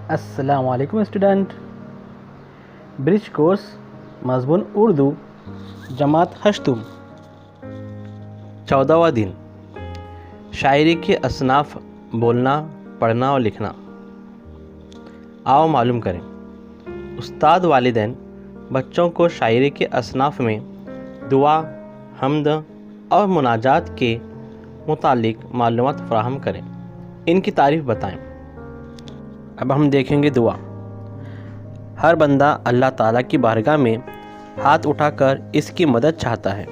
अस्सलाम वालेकुम student. Bridge course मज़मून Urdu जमात हश्तुम। 14वां दिन शायरी के असनाफ बोलना, पढ़ना और लिखना। आओ मालूम करें। उस्ताद वालिदैन बच्चों को शायरी के असनाफ में दुआ, हम्द और मुनाजात के मुतालिक मालूमात फ़राहम करें, इनकी तारीफ़ बताएं। अब हम देखेंगे दुआ। हर बंदा अल्लाह ताला की बारगाह में हाथ उठाकर इसकी मदद चाहता है।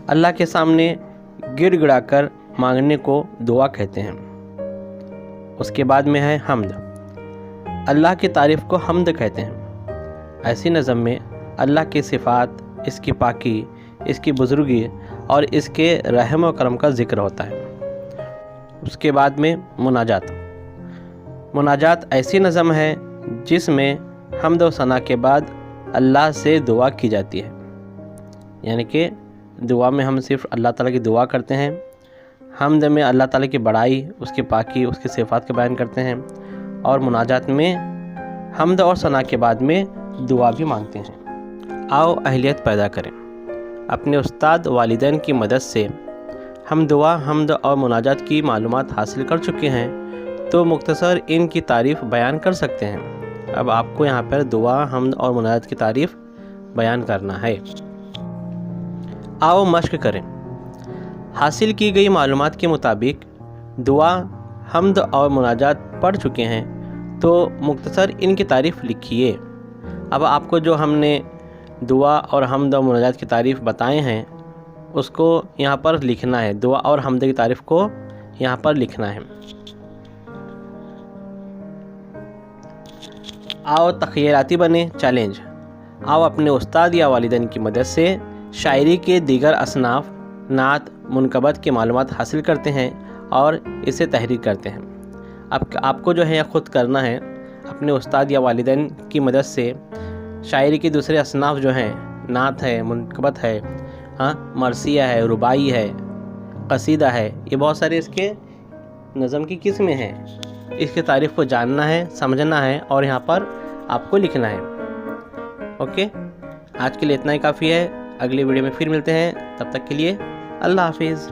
अल्लाह के सामने गिड़गिड़ाकर मांगने को दुआ कहते हैं। उसके बाद में है हम्द। अल्लाह की तारीफ़ को हम्द कहते हैं। ऐसी नज़म में अल्लाह की सिफ़ात, इसकी पाकी, इसकी बुज़ुर्गी और इसके रहम और करम का ज़िक्र होता है। उसके बाद में मुनाजात। मुनाजात ऐसी नज़म है जिसमें हम्द व सना के बाद अल्लाह से दुआ की जाती है। यानी कि दुआ में हम सिर्फ़ अल्लाह ताला की दुआ करते हैं। हम्द में अल्लाह ताला की बड़ाई, उसकी पाकी, उसकी सिफ़ात के बयान करते हैं। और मुनाजात में हम्द और सना के बाद में दुआ भी मांगते हैं। आओ अहलियत पैदा करें। अपने उस्ताद वालिदैन की मदद से हम दुआ, हम्द और मुनाजात की मालूमात हासिल कर चुके हैं, तो मुख्तसर इनकी तारीफ़ बयान कर सकते हैं। अब आपको यहाँ पर दुआ, हम्द और मुनाजात की तारीफ़ बयान करना है। आओ मश्क करें। हासिल की गई मालूमात के मुताबिक दुआ, हम्द और मुनाजात पढ़ चुके हैं, तो मुख्तसर इनकी तारीफ़ लिखिए। अब आपको जो हमने दुआ और हम्द और मुनाजात की तारीफ़ बताए हैं, उसको यहाँ पर लिखना है। दुआ और हम्द की तारीफ़ को यहाँ पर लिखना है। आओ तख़य्युराती बने। चैलेंज। आओ अपने उस्ताद या वालिदैन की मदद से शायरी के दीगर असनाफ, नात, मुनकबत की मालूमात हासिल करते हैं और इसे तहरीर करते हैं। अब आपको जो है ख़ुद करना है। अपने उस्ताद या वालिदैन की मदद से शायरी के दूसरे असनाफ जो हैं, नात है, मुनकबत है, मरसिया है, रुबाई है, कसीदा है, ये बहुत सारे इसके नज़म की किस्में हैं। इसकी तारीफ़ को जानना है, समझना है और यहाँ पर आपको लिखना है। ओके, आज के लिए इतना ही काफ़ी है। अगली वीडियो में फिर मिलते हैं। तब तक के लिए अल्लाह हाफिज़।